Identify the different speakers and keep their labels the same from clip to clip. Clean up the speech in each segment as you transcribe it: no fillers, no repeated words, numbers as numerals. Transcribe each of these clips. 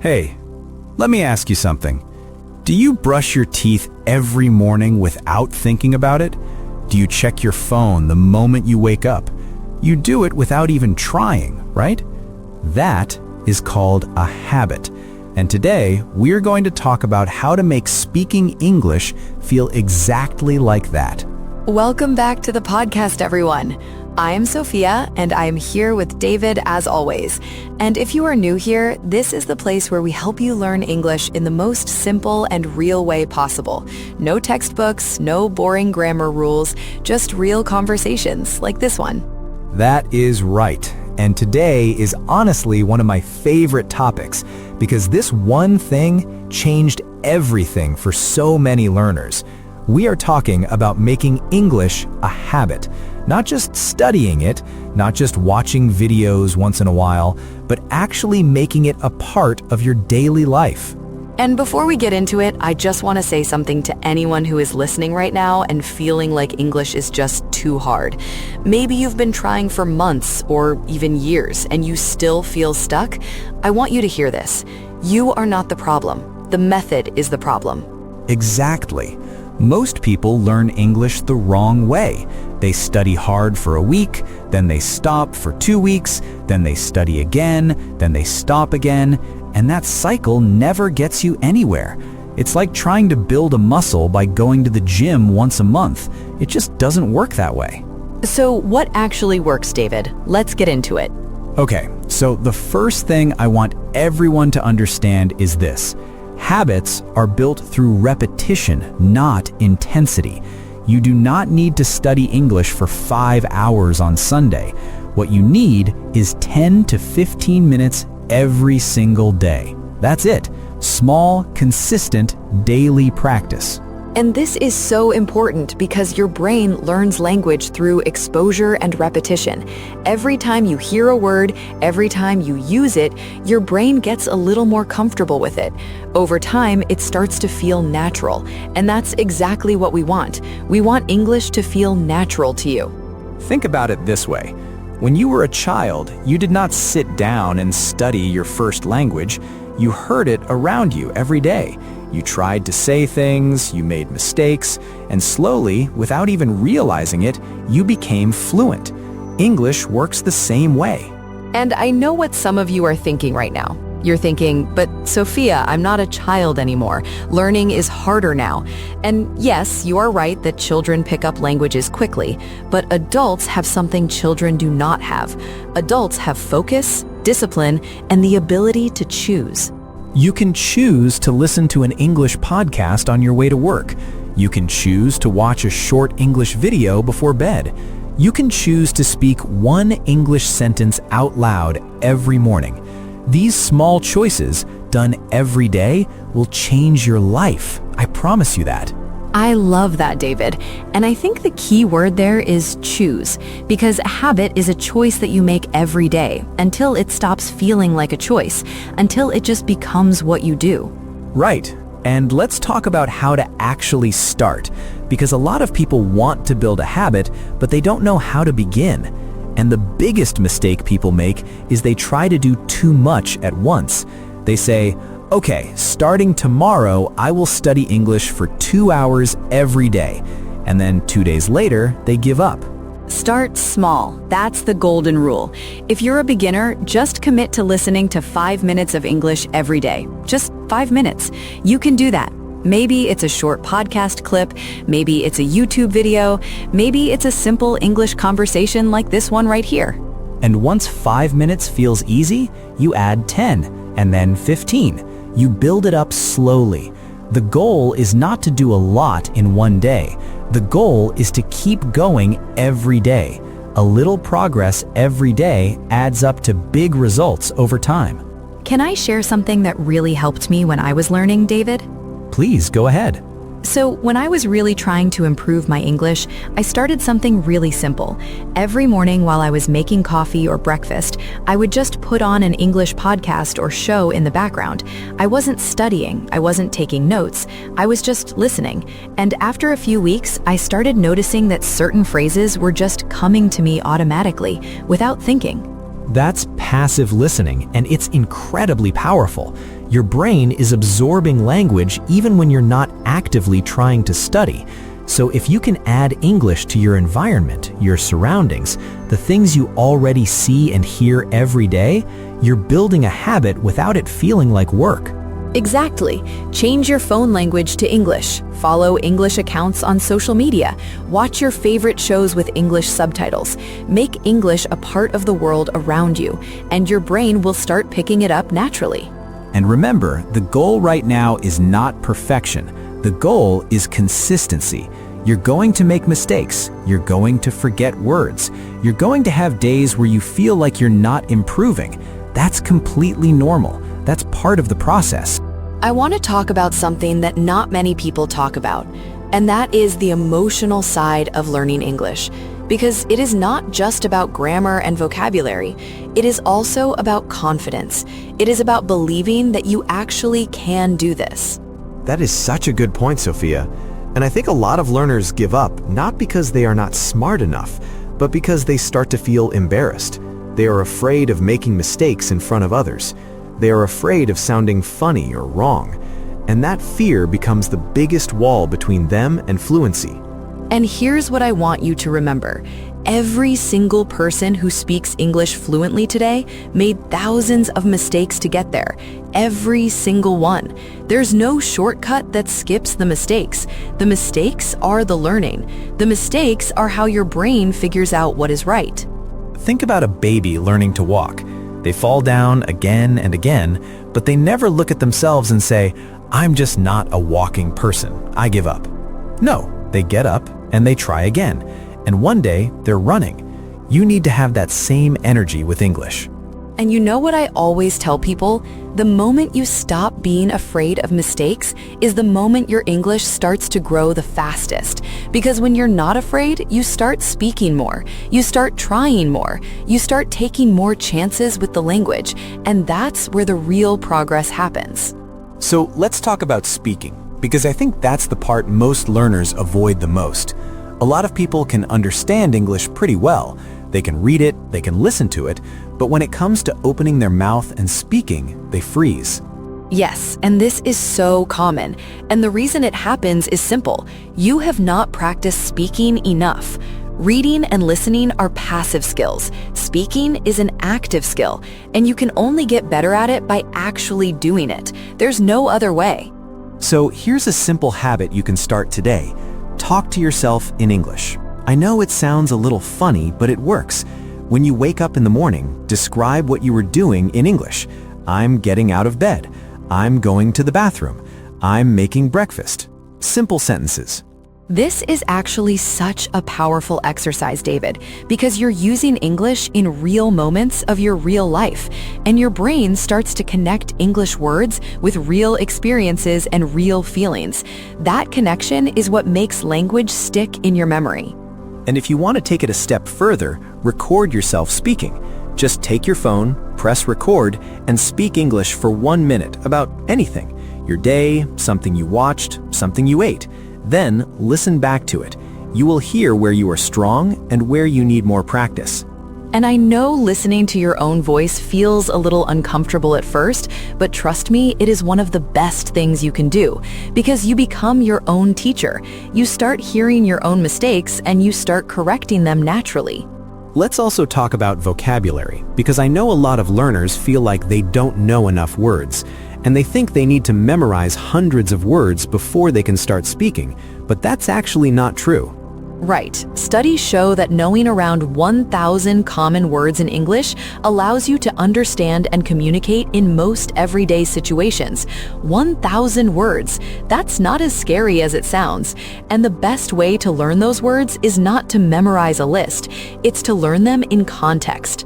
Speaker 1: Hey, let me ask you something. Do you brush your teeth every morning without thinking about it? Do you check your phone the moment you wake up? You do it without even trying, right? That is called a habit. And today, we're going to talk about how to make speaking English feel exactly like that.
Speaker 2: Welcome back to the podcast, everyone. I am Sophia, and I am here with David as always. And if you are new here, this is the place where we help you learn English in the most simple and real way possible. No textbooks, no boring grammar rules, just real conversations like this one.
Speaker 1: That is right. And today is honestly one of my favorite topics because this one thing changed everything for so many learners. We are talking about making English a habit, not just studying it, not just watching videos once in a while, but actually making it a part of your daily life.
Speaker 2: And before we get into it, I just want to say something to anyone who is listening right now and feeling like English is just too hard. Maybe you've been trying for months or even years and you still feel stuck. I want you to hear this. You are not the problem. The method is the problem.
Speaker 1: Exactly. Most people learn English the wrong way. They study hard for a week, then they stop for 2 weeks, then they study again, then they stop again, and that cycle never gets you anywhere. It's like trying to build a muscle by going to the gym once a month. It just doesn't work that way.
Speaker 2: So what actually works, David? Let's get into it.
Speaker 1: Okay, so the first thing I want everyone to understand is this. Habits are built through repetition, not intensity. You do not need to study English for 5 hours on Sunday. What you need is 10 to 15 minutes every single day. That's it. Small, consistent, daily practice.
Speaker 2: And this is so important because your brain learns language through exposure and repetition. Every time you hear a word, every time you use it, your brain gets a little more comfortable with it. Over time, it starts to feel natural. And that's exactly what we want. We want English to feel natural to you.
Speaker 1: Think about it this way. When you were a child, you did not sit down and study your first language. You heard it around you every day. You tried to say things, you made mistakes, and slowly, without even realizing it, you became fluent. English works the same way.
Speaker 2: And I know what some of you are thinking right now. You're thinking, but Sophia, I'm not a child anymore. Learning is harder now. And yes, you are right that children pick up languages quickly, but adults have something children do not have. Adults have focus, discipline, and the ability to choose.
Speaker 1: You can choose to listen to an English podcast on your way to work. You can choose to watch a short English video before bed. You can choose to speak one English sentence out loud every morning. These small choices, done every day, will change your life. I promise you that.
Speaker 2: I love that, David. And I think the key word there is choose, because a habit is a choice that you make every day until it stops feeling like a choice, until it just becomes what you do.
Speaker 1: Right. And let's talk about how to actually start, because a lot of people want to build a habit, but they don't know how to begin. And the biggest mistake people make is they try to do too much at once. They say, okay, starting tomorrow, I will study English for 2 hours every day. And then 2 days later, they give up.
Speaker 2: Start small. That's the golden rule. If you're a beginner, just commit to listening to 5 minutes of English every day. Just 5 minutes. You can do that. Maybe it's a short podcast clip, maybe it's a YouTube video, maybe it's a simple English conversation like this one right here.
Speaker 1: And once 5 minutes feels easy, you add 10, and then 15. You build it up slowly. The goal is not to do a lot in one day. The goal is to keep going every day. A little progress every day adds up to big results over time.
Speaker 2: Can I share something that really helped me when I was learning, David?
Speaker 1: Please go ahead.
Speaker 2: So when I was really trying to improve my English, I started something really simple. Every morning while I was making coffee or breakfast, I would just put on an English podcast or show in the background. I wasn't studying, I wasn't taking notes, I was just listening. And after a few weeks, I started noticing that certain phrases were just coming to me automatically, without thinking.
Speaker 1: That's passive listening, and it's incredibly powerful. Your brain is absorbing language even when you're not actively trying to study. So if you can add English to your environment, your surroundings, the things you already see and hear every day, you're building a habit without it feeling like work.
Speaker 2: Exactly. Change your phone language to English. Follow English accounts on social media. Watch your favorite shows with English subtitles. Make English a part of the world around you, and your brain will start picking it up naturally.
Speaker 1: And remember, the goal right now is not perfection. The goal is consistency. You're going to make mistakes. You're going to forget words. You're going to have days where you feel like you're not improving. That's completely normal. That's part of the process.
Speaker 2: I want to talk about something that not many people talk about, and that is the emotional side of learning English. Because it is not just about grammar and vocabulary. It is also about confidence. It is about believing that you actually can do this.
Speaker 3: That is such a good point, Sophia. And I think a lot of learners give up not because they are not smart enough, but because they start to feel embarrassed. They are afraid of making mistakes in front of others. They are afraid of sounding funny or wrong. And that fear becomes the biggest wall between them and fluency.
Speaker 2: And here's what I want you to remember. Every single person who speaks English fluently today made thousands of mistakes to get there. Every single one. There's no shortcut that skips the mistakes. The mistakes are the learning. The mistakes are how your brain figures out what is right.
Speaker 1: Think about a baby learning to walk. They fall down again and again, but they never look at themselves and say, "I'm just not a walking person. I give up." No, they get up and they try again. And one day, they're running. You need to have that same energy with English.
Speaker 2: And you know what I always tell people? The moment you stop being afraid of mistakes is the moment your English starts to grow the fastest. Because when you're not afraid, you start speaking more. You start trying more. You start taking more chances with the language. And that's where the real progress happens.
Speaker 1: So let's talk about speaking, because I think that's the part most learners avoid the most. A lot of people can understand English pretty well. They can read it, they can listen to it, but when it comes to opening their mouth and speaking, they freeze.
Speaker 2: Yes, and this is so common. And the reason it happens is simple. You have not practiced speaking enough. Reading and listening are passive skills. Speaking is an active skill, and you can only get better at it by actually doing it. There's no other way.
Speaker 1: So here's a simple habit you can start today. Talk to yourself in English. I know it sounds a little funny, but it works. When you wake up in the morning, describe what you were doing in English. I'm getting out of bed. I'm going to the bathroom. I'm making breakfast. Simple sentences.
Speaker 2: This is actually such a powerful exercise, David, because you're using English in real moments of your real life, and your brain starts to connect English words with real experiences and real feelings. That connection is what makes language stick in your memory.
Speaker 1: And if you want to take it a step further, record yourself speaking. Just take your phone, press record, and speak English for 1 minute about anything. Your day, something you watched, something you ate. Then listen back to it. You will hear where you are strong and where you need more practice.
Speaker 2: And I know listening to your own voice feels a little uncomfortable at first, but trust me, it is one of the best things you can do because you become your own teacher. You start hearing your own mistakes and you start correcting them naturally.
Speaker 1: Let's also talk about vocabulary, because I know a lot of learners feel like they don't know enough words, and they think they need to memorize hundreds of words before they can start speaking, but that's actually not true.
Speaker 2: Right. Studies show that knowing around 1,000 common words in English allows you to understand and communicate in most everyday situations. 1,000 words. That's not as scary as it sounds. And the best way to learn those words is not to memorize a list. It's to learn them in context.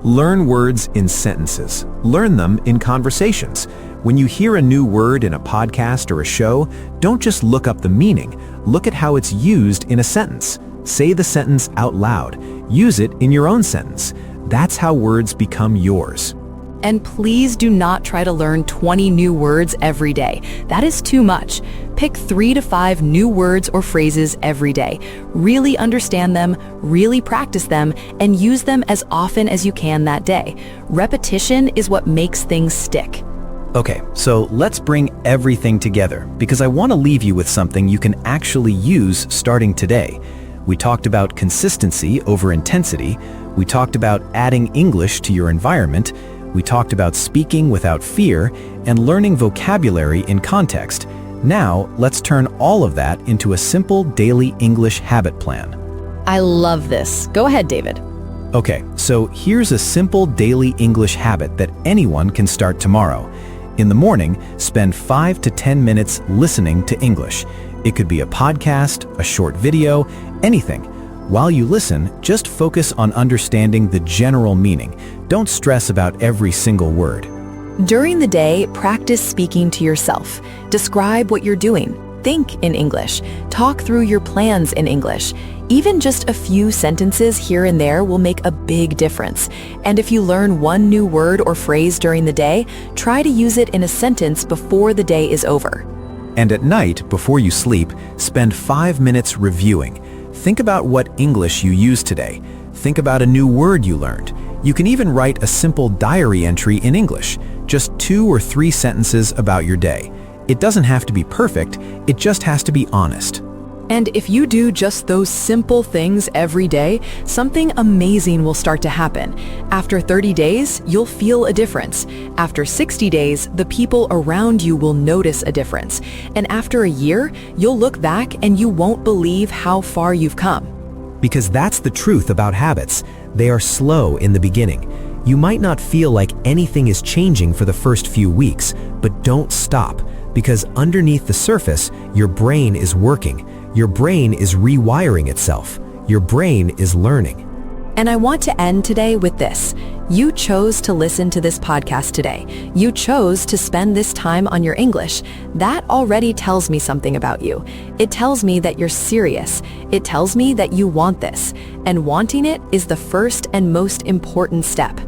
Speaker 1: Learn words in sentences. Learn them in conversations. When you hear a new word in a podcast or a show, don't just look up the meaning. Look at how it's used in a sentence. Say the sentence out loud. Use it in your own sentence. That's how words become yours.
Speaker 2: And please do not try to learn 20 new words every day. That is too much. Pick 3 to 5 new words or phrases every day. Really understand them, really practice them, and use them as often as you can that day. Repetition is what makes things stick.
Speaker 1: Okay, so let's bring everything together because I want to leave you with something you can actually use starting today. We talked about consistency over intensity. We talked about adding English to your environment. We talked about speaking without fear and learning vocabulary in context. Now, let's turn all of that into a simple daily English habit plan.
Speaker 2: I love this. Go ahead, David.
Speaker 1: Okay, so here's a simple daily English habit that anyone can start tomorrow. In the morning, spend 5 to 10 minutes listening to English. It could be a podcast, a short video, anything. While you listen, just focus on understanding the general meaning. Don't stress about every single word.
Speaker 2: During the day, practice speaking to yourself. Describe what you're doing. Think in English. Talk through your plans in English. Even just a few sentences here and there will make a big difference. And if you learn one new word or phrase during the day, try to use it in a sentence before the day is over.
Speaker 1: And at night, before you sleep, spend 5 minutes reviewing. Think about what English you used today. Think about a new word you learned. You can even write a simple diary entry in English, just 2 or 3 sentences about your day. It doesn't have to be perfect, it just has to be honest.
Speaker 2: And if you do just those simple things every day, something amazing will start to happen. After 30 days, you'll feel a difference. After 60 days, the people around you will notice a difference. And after a year, you'll look back and you won't believe how far you've come.
Speaker 1: Because that's the truth about habits. They are slow in the beginning. You might not feel like anything is changing for the first few weeks, but don't stop. Because underneath the surface, your brain is working. Your brain is rewiring itself. Your brain is learning.
Speaker 2: And I want to end today with this. You chose to listen to this podcast today. You chose to spend this time on your English. That already tells me something about you. It tells me that you're serious. It tells me that you want this. And wanting it is the first and most important step.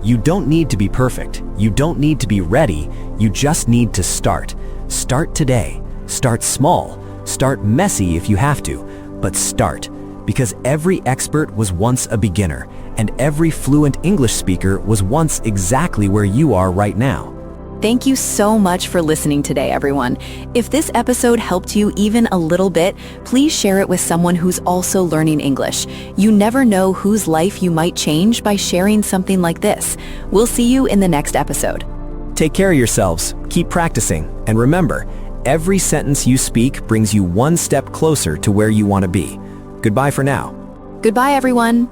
Speaker 1: You don't need to be perfect. You don't need to be ready. You just need to start. Start today. Start small. Start messy if you have to, but start. Because every expert was once a beginner, and every fluent English speaker was once exactly where you are right now.
Speaker 2: Thank you so much for listening today, everyone. If this episode helped you even a little bit, please share it with someone who's also learning English. You never know whose life you might change by sharing something like this. We'll see you in the next episode.
Speaker 1: Take care of yourselves, keep practicing, and remember, every sentence you speak brings you one step closer to where you want to be. Goodbye for now.
Speaker 2: Goodbye, everyone.